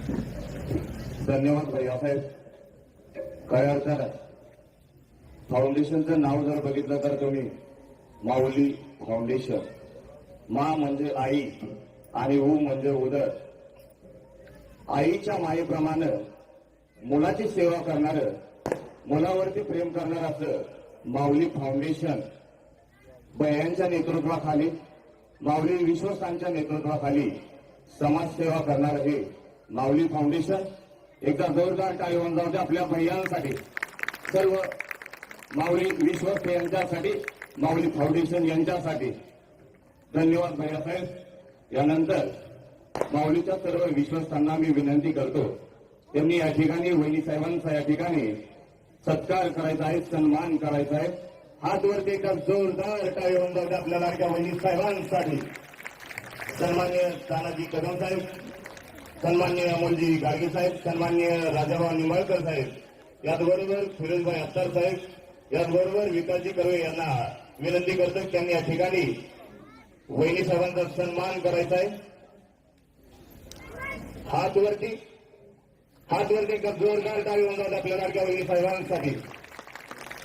धन्यवाद भैयासाहेब. खऱ्या अर्थानं फाउंडेशनचं नाव जर बघितलं तर तुम्ही माऊली फाउंडेशन. मा म्हणजे आई आणि ऊ म्हणजे उदर. आईच्या मायेप्रमाणे मुलाची सेवा करणारं, मुलावरती प्रेम करणारं असं माऊली फाउंडेशन भैयांच्या नेतृत्वाखाली, माऊली विश्वस्तांच्या नेतृत्वाखाली समाजसेवा करणार हे माऊली फाउंडेशन. एकदा जोरदार टाळी होऊन जाऊ द्या आपल्या भैयांसाठी, सर्व माऊली विश्वस्त यांच्यासाठी, माऊली फाउंडेशन यांच्यासाठी. धन्यवाद भैयासाहेब. यानंतर माऊलीच्या सर्व विश्वस्तांना मी विनंती करतो, त्यांनी या ठिकाणी वहिनी साहेबांचा या ठिकाणी सत्कार करायचा आहे, सन्मान करायचा आहे. हात वरती एकदा जोरदार टाळी होऊन जाऊ द्या आपल्या लाडक्या वहिनी साहेबांसाठी. सन्मान्य तानाजी कदम साहेब, सन्मान्य अमोलजी गाडगे साहेब, सन्मान्य राजाभाऊ निंबाळकर साहेब, याचबरोबर फिरोजभाई अत्तार साहेब, याचबरोबर विकासजी कर्वे यांना विनंती करतो की त्यांनी या ठिकाणी वहिनी साहेबांचा सन्मान करायचा आहे. हात वरती एक जोरदार टाळी होऊन जात आपल्या लाडक्या वहिनी साहेबांसाठी.